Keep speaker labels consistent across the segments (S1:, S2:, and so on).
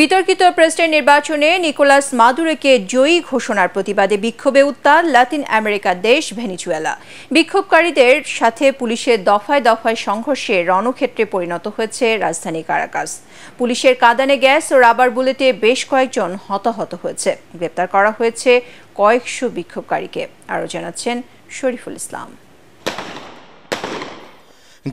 S1: বিতর্কিত প্রেসিডেন্ট নির্বাচনে নিকোলাস মাদুরোকে জয়ী ঘোষণার প্রতিবাদে বিক্ষোভে উত্তাল লাতিন আমেরিকার দেশ ভেনেজুয়েলা। বিক্ষোভকারীদের সাথে পুলিশের দফায় দফায় সংঘর্ষে রণক্ষেত্রে পরিণত হয়েছে রাজধানী কারাকাস। পুলিশের কাঁদানে গ্যাস ও রাবার বুলেটে বেশ কয়েকজন হতাহত হয়েছে। গ্রেপ্তার করা হয়েছে কয়েকশো বিক্ষোভকারীকে। আরও জানাচ্ছেন শরীফুল ইসলাম।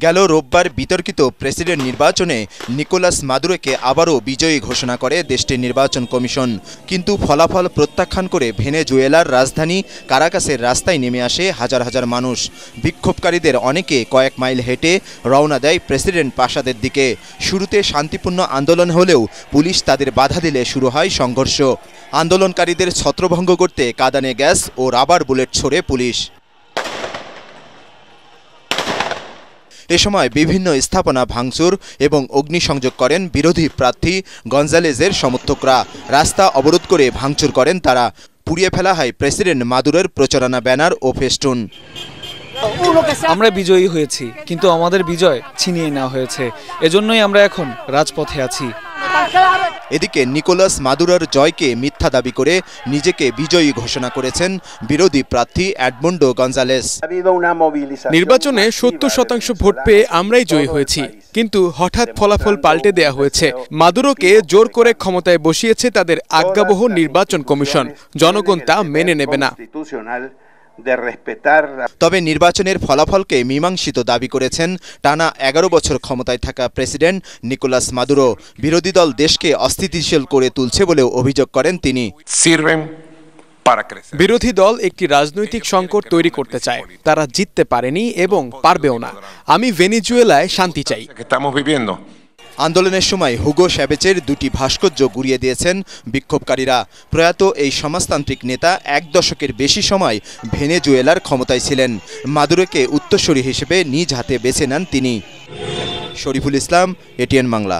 S2: গেল রোববার বিতর্কিত প্রেসিডেন্ট নির্বাচনে নিকোলাস মাদুরোকে আবারও বিজয়ী ঘোষণা করে দেশটির নির্বাচন কমিশন। কিন্তু ফলাফল প্রত্যাখ্যান করে ভেনেজুয়েলার রাজধানী কারাকাসের রাস্তায় নেমে আসে হাজার হাজার মানুষ। বিক্ষোভকারীদের অনেকে কয়েক মাইল হেঁটে রওনা দেয় প্রেসিডেন্ট প্রাসাদের দিকে। শুরুতে শান্তিপূর্ণ আন্দোলন হলেও পুলিশ তাদের বাধা দিলে শুরু হয় সংঘর্ষ। আন্দোলনকারীদের ছত্রভঙ্গ করতে কাঁদানে গ্যাস ও রাবার বুলেট ছোড়ে পুলিশ। এ সময় বিভিন্ন স্থাপনা ভাঙচুর এবং অগ্নিসংযোগ করেন বিরোধী প্রার্থী গঞ্জালেজের সমর্থকরা। রাস্তা অবরোধ করে ভাঙচুর করেন তারা। পুড়িয়ে ফেলা হয় প্রেসিডেন্ট মাদুরোর প্রচারণা ব্যানার ও ফেস্টুন।
S3: আমরা বিজয়ী হয়েছি, কিন্তু আমাদের বিজয় ছিনিয়ে নেওয়া হয়েছে। এজন্যই আমরা এখন রাজপথে আছি।
S2: এদিকে নিকোলাস মাদুরোর জয়কে মিথ্যা দাবি করে নিজেকে বিজয়ী ঘোষণা করেছেন বিরোধী প্রার্থী এডমুন্ডো গঞ্জালেস।
S4: নির্বাচনে ৭০% ভোট পেয়ে আমরাই জয়ী হয়েছি, কিন্তু হঠাৎ ফলাফল পাল্টে দেয়া হয়েছে। মাদুরোকে জোর করে ক্ষমতায় বসিয়েছে তাদের আজ্ঞাবহ নির্বাচন কমিশন। জনগণ তা মেনে নেবে না।
S2: তবে নির্বাচনের ফলাফলকে মীমাংসিত দাবি করেছেন টানা ১১ বছর ক্ষমতায় থাকা প্রেসিডেন্ট নিকোলাস মাদুরো। বিরোধী দল দেশকে অস্থিতিশীল করে তুলছে বলেও অভিযোগ করেন তিনি।
S4: বিরোধী দল একটি রাজনৈতিক সংকট তৈরি করতে চায়। তারা জিততে পারেনি এবং পারবেও না। আমি ভেনেজুয়েলায় শান্তি চাই।
S2: আন্দোলনের সময় হুগো চ্যাভেজের দুটি ভাস্কর্য গুঁড়িয়ে দিয়েছেন বিক্ষোভকারীরা। প্রয়াত এই সমাজতান্ত্রিক নেতা ১ দশকের বেশি সময় ভেনেজুয়েলার ক্ষমতায় ছিলেন। মাদুরোকে উত্তরসূরি হিসেবে নিজ হাতে বেছে নেন তিনি। শরীফুল ইসলাম, এটিএন বাংলা।